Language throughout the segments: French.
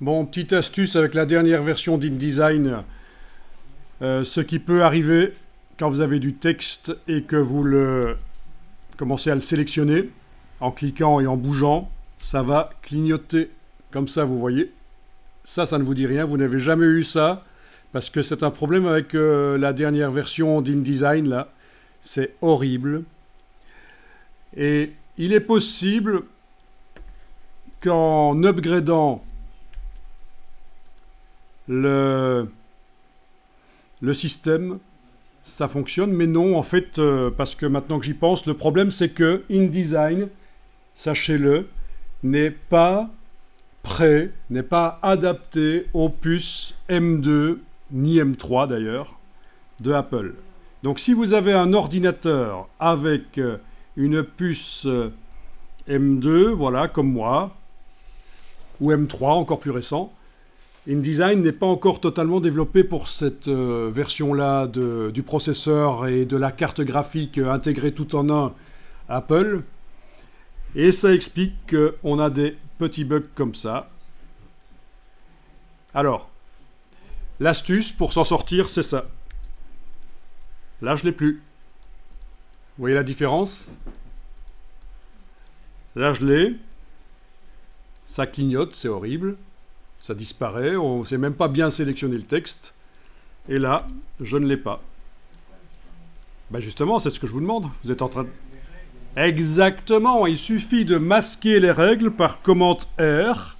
Bon, petite astuce avec la dernière version d'InDesign. Ce qui peut arriver quand vous avez du texte et que vous commencez à le sélectionner en cliquant et en bougeant, ça va clignoter comme ça, vous voyez. Ça ne vous dit rien, vous n'avez jamais eu ça parce que c'est un problème avec la dernière version d'InDesign là. C'est horrible. Et il est possible qu'en upgradant le système, ça fonctionne, mais non, en fait, parce que maintenant que j'y pense, le problème c'est que InDesign, sachez-le, n'est pas prêt, n'est pas adapté aux puces M2, ni M3 d'ailleurs, de Apple. Donc si vous avez un ordinateur avec une puce M2, voilà, comme moi, ou M3, encore plus récent, InDesign n'est pas encore totalement développé pour cette version-là du processeur et de la carte graphique intégrée tout en un Apple. Et ça explique qu'on a des petits bugs comme ça. Alors, l'astuce pour s'en sortir, c'est ça. Là, je ne l'ai plus. Vous voyez la différence? Là, je l'ai. Ça clignote, c'est horrible. Ça disparaît, on ne sait même pas bien sélectionner le texte. Et là, je ne l'ai pas. Ben justement, c'est ce que je vous demande. Vous êtes en train de... Exactement, il suffit de masquer les règles par commande R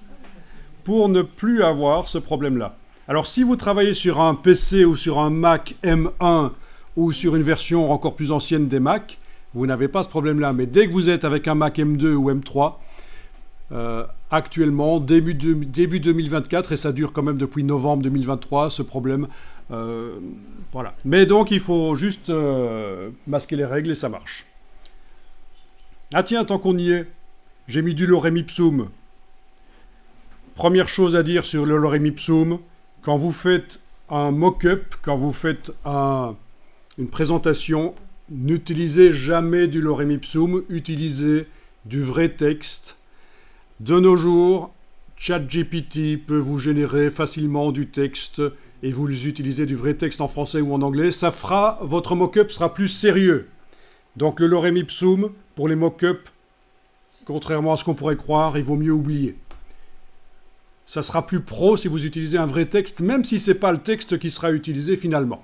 pour ne plus avoir ce problème-là. Alors si vous travaillez sur un PC ou sur un Mac M1 ou sur une version encore plus ancienne des Mac, vous n'avez pas ce problème-là. Mais dès que vous êtes avec un Mac M2 ou M3, actuellement, début 2024, et ça dure quand même depuis novembre 2023, ce problème. Voilà. Mais donc, il faut juste masquer les règles et ça marche. Ah tiens, tant qu'on y est, j'ai mis du lorem ipsum. Première chose à dire sur le lorem ipsum, quand vous faites un mock-up, quand vous faites une présentation, n'utilisez jamais du lorem ipsum, utilisez du vrai texte. De nos jours, ChatGPT peut vous générer facilement du texte et vous utilisez du vrai texte en français ou en anglais. Ça fera, votre mock-up sera plus sérieux. Donc le lorem ipsum, pour les mock-up, contrairement à ce qu'on pourrait croire, il vaut mieux oublier. Ça sera plus pro si vous utilisez un vrai texte, même si ce n'est pas le texte qui sera utilisé finalement.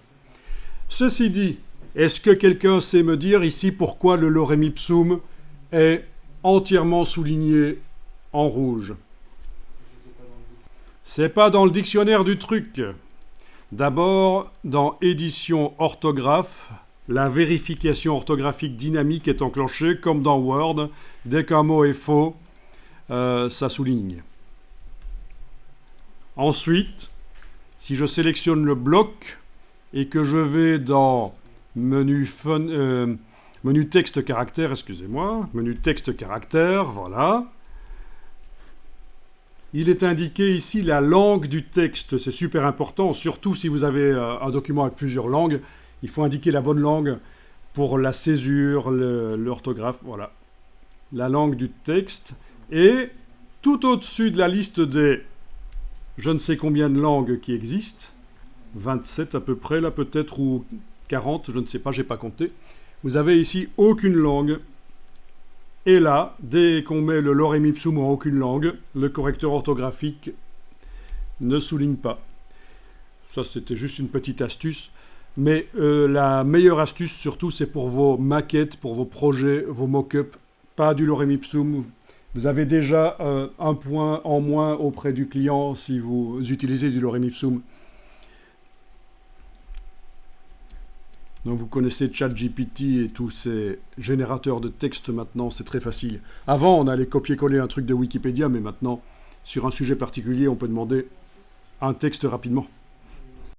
Ceci dit, est-ce que quelqu'un sait me dire ici pourquoi le lorem ipsum est entièrement souligné en rouge? C'est pas dans le dictionnaire du truc. D'abord, dans édition orthographe, la vérification orthographique dynamique est enclenchée, comme dans Word. Dès qu'un mot est faux, ça souligne. Ensuite, si je sélectionne le bloc et que je vais dans menu texte caractère, excusez-moi, menu texte caractère, voilà. Il est indiqué ici la langue du texte, c'est super important, surtout si vous avez un document avec plusieurs langues, il faut indiquer la bonne langue pour la césure, l'orthographe, voilà. La langue du texte. Et tout au-dessus de la liste des je ne sais combien de langues qui existent, 27 à peu près là peut-être, ou 40, je ne sais pas, j'ai pas compté, vous avez ici aucune langue. Et là, dès qu'on met le lorem ipsum en aucune langue, le correcteur orthographique ne souligne pas. Ça, c'était juste une petite astuce. Mais la meilleure astuce, surtout, c'est pour vos maquettes, pour vos projets, vos mock-ups. Pas du lorem ipsum. Vous avez déjà un point en moins auprès du client si vous utilisez du lorem ipsum. Donc vous connaissez ChatGPT et tous ces générateurs de texte maintenant, c'est très facile. Avant, on allait copier-coller un truc de Wikipédia, mais maintenant, sur un sujet particulier, on peut demander un texte rapidement.